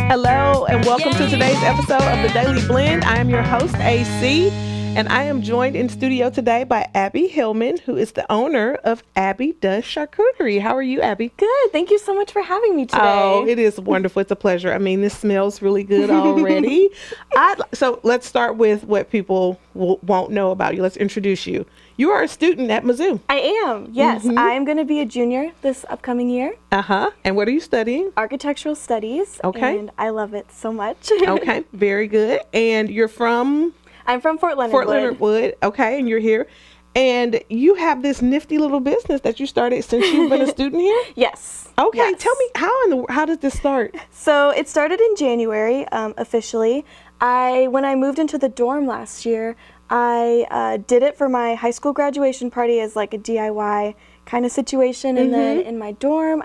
Hello and welcome to today's episode of The Daily Blend. I am your host, AC, and I am joined in studio today by Abby Hillman, who is the owner of Abby Does Charcuterie. How are you, Abby? Good. Thank you so much for having me today. Oh, it is wonderful. It's a pleasure. I mean, this smells really good already. So let's start with what people won't know about you. Let's introduce you. You are a student at Mizzou. I am, yes. I am going to be a junior this upcoming year. Uh-huh. And what are you studying? Architectural studies. Okay. And I love it so much. Okay, very good. And you're from? I'm from Fort Leonard Fort Leonard Wood. Okay, and you're here. And you have this nifty little business that you started since you've been a student here? Yes. Okay, yes. Tell me, how did this start? So it started in January, officially. When I moved into the dorm last year, I did it for my high school graduation party as like a DIY kind of situation. And then in my dorm,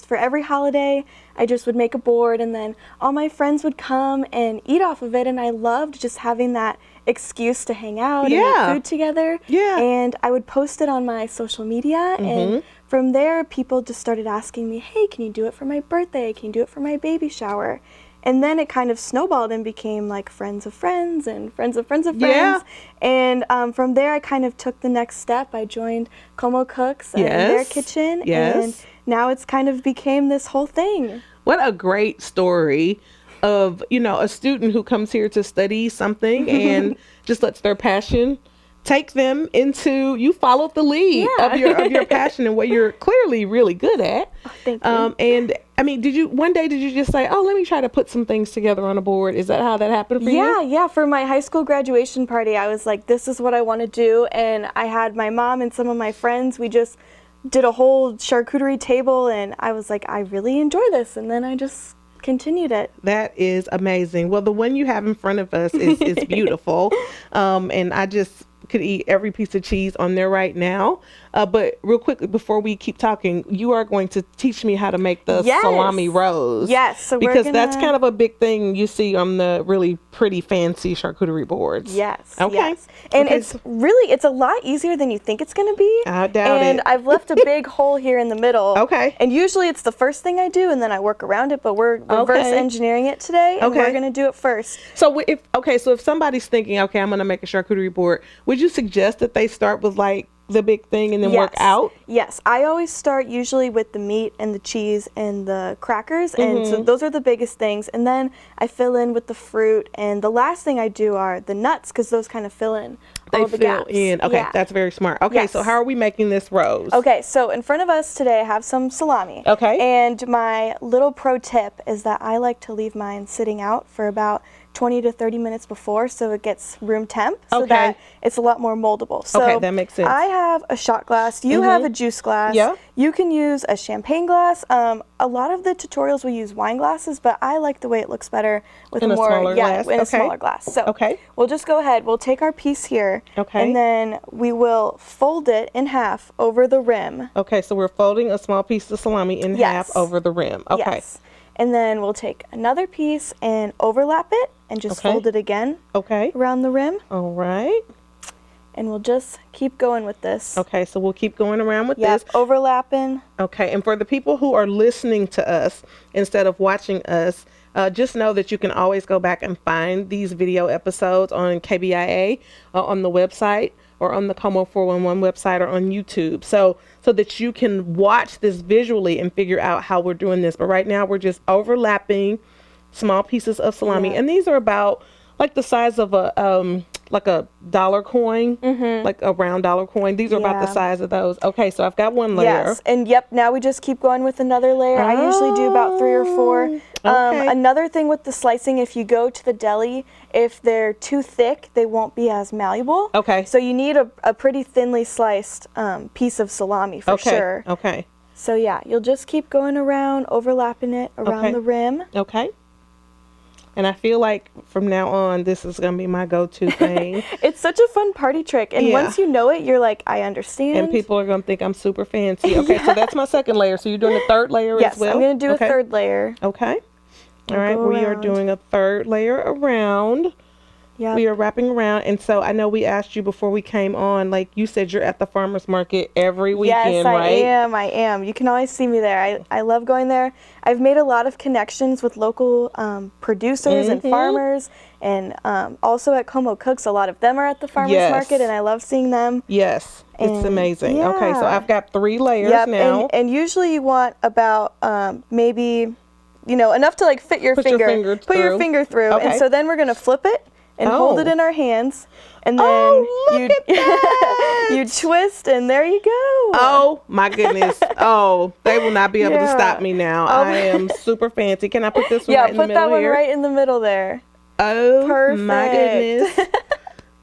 for every holiday, I just would make a board and then all my friends would come and eat off of it. And I loved just having that excuse to hang out and eat food together. Yeah. And I would post it on my social media. And from there, people just started asking me, hey, can you do it for my birthday? Can you do it for my baby shower? And then it kind of snowballed and became like friends of friends and friends of friends of friends. And from there, I kind of took the next step. I joined Como Cooks in their kitchen. And now it's kind of became this whole thing. What a great story of, a student who comes here to study something and just lets their passion take them into, you followed the lead of your passion and what you're clearly really good at. Oh, thank you. And I mean, one day did you just say, oh, let me try to put some things together on a board? Is that how that happened for you? Yeah. For my high school graduation party, I was like, this is what I want to do. And I had my mom and some of my friends, we just did a whole charcuterie table and I was like, I really enjoy this. And then I just continued it. That is amazing. Well, the one you have in front of us is beautiful. And I just could eat every piece of cheese on there right now. But real quickly, before we keep talking, you are going to teach me how to make the salami rose. Yes. So because that's kind of a big thing you see on the really pretty fancy charcuterie boards. Yes. Okay. Yes. And it's a lot easier than you think it's going to be. I doubt it. And I've left a big hole here in the middle. Okay. And usually it's the first thing I do and then I work around it, but we're reverse engineering it today and we're going to do it first. So if somebody's thinking, okay, I'm going to make a charcuterie board, would you suggest that they start with like the big thing and then work out? Yes. I always start usually with the meat and the cheese and the crackers. And so those are the biggest things. And then I fill in with the fruit. And the last thing I do are the nuts because those kind of fill in all the gaps. Okay, that's very smart. Okay, so how are we making this rose? Okay, so in front of us today I have some salami. Okay. And my little pro tip is that I like to leave mine sitting out for about 20 to 30 minutes before so it gets room temp so that it's a lot more moldable. So that makes sense. I have a shot glass. You have a juice glass. Yeah. You can use a champagne glass. A lot of the tutorials will use wine glasses, but I like the way it looks better with in a smaller glass. So we'll just go ahead. We'll take our piece here and then we will fold it in half over the rim. Okay, so we're folding a small piece of salami in half over the rim. Okay. Yes. And then we'll take another piece and overlap it and just fold it again around the rim. All right. And we'll just keep going with this. Okay, so we'll keep going around with this. Overlapping. Okay, and for the people who are listening to us instead of watching us, just know that you can always go back and find these video episodes on KBIA, on the website, or on the Como 411 website, or on YouTube. So that you can watch this visually and figure out how we're doing this. But right now we're just overlapping small pieces of salami. And these are about like the size of a dollar coin, like a round dollar coin. These are about the size of those. Okay, so I've got one layer. Yes, and now we just keep going with another layer. I usually do about 3 or 4. Another thing with the slicing, if you go to the deli, if they're too thick, they won't be as malleable. Okay. So you need a pretty thinly sliced piece of salami for sure. Okay. So you'll just keep going around, overlapping it around the rim. Okay. And I feel like from now on, this is going to be my go-to thing. It's such a fun party trick. And once you know it, you're like, I understand. And people are going to think I'm super fancy. Okay, so that's my second layer. So you're doing a third layer as well? Yes, I'm going to do a third layer. Okay. All right, we are doing a third layer around. Yep. We are wrapping around, and so I know we asked you before we came on, like you said you're at the farmer's market every weekend, yes, right? I am. You can always see me there. I love going there. I've made a lot of connections with local producers and farmers, and also at Como Cooks, a lot of them are at the farmer's market, and I love seeing them. Yes, it's amazing. Yeah. Okay, so I've got 3 layers now. And usually you want about maybe, enough to like fit your finger. Put your finger through. Okay. And so then we're going to flip it and hold it in our hands. And then you twist, and there you go. Oh my goodness. Oh, they will not be able to stop me now. I am super fancy. Can I put this one right in the middle here? Yeah, put that one right in the middle there. Oh, perfect. My goodness.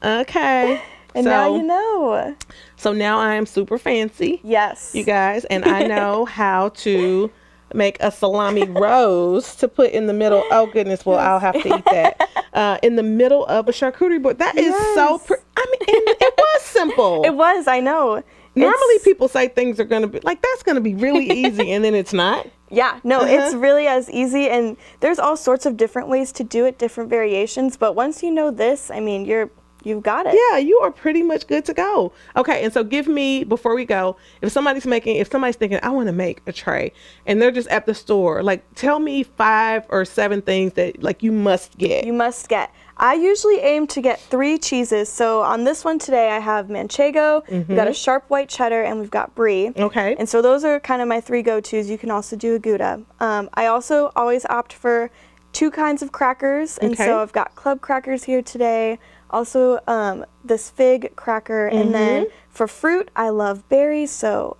Okay. And now you know. So now I am super fancy. Yes. You guys, and I know how to make a salami rose to put in the middle. Oh goodness, well I'll have to eat that in the middle of a charcuterie board. That is so I mean, and it was simple. It was, I know. Normally people say things are going to be like, that's going to be really easy, and then it's not. Yeah, no, it's really as easy, and there's all sorts of different ways to do it, different variations, but once you know this, I mean, you've got it. Yeah, you are pretty much good to go. Okay, and so give me, before we go, if somebody's thinking, I want to make a tray, and they're just at the store, like, tell me 5 or 7 things that, like, you must get. You must get. I usually aim to get 3 cheeses. So on this one today, I have Manchego, we've got a sharp white cheddar, and we've got brie. Okay. And so those are kind of my 3 go-tos. You can also do a Gouda. I also always opt for 2 kinds of crackers, and so I've got club crackers here today. Also, this fig cracker, and then for fruit, I love berries. So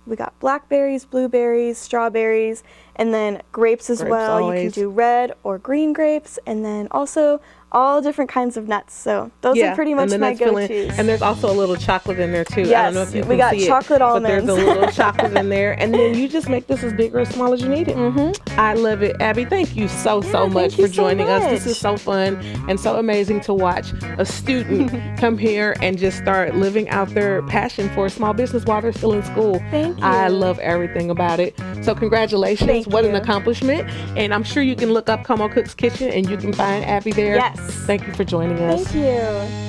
we got blackberries, blueberries, strawberries, and then grapes as well. Always. You can do red or green grapes, and then also all different kinds of nuts. So those are pretty much my go-tos. And there's also a little chocolate in there too. Yes, I don't know if you can we got see chocolate almonds. But there's a little chocolate in there, and then you just make this as big or as small as you need it. I love it. Abby, thank you so much for joining us. This is so fun and so amazing to watch a student come here and just start living out their passion for a small business while they're still in school. Thank you. I love everything about it. So congratulations. What an accomplishment. And I'm sure you can look up Como Cooks Kitchen and you can find Abby there. Yes. Thank you for joining us. Thank you.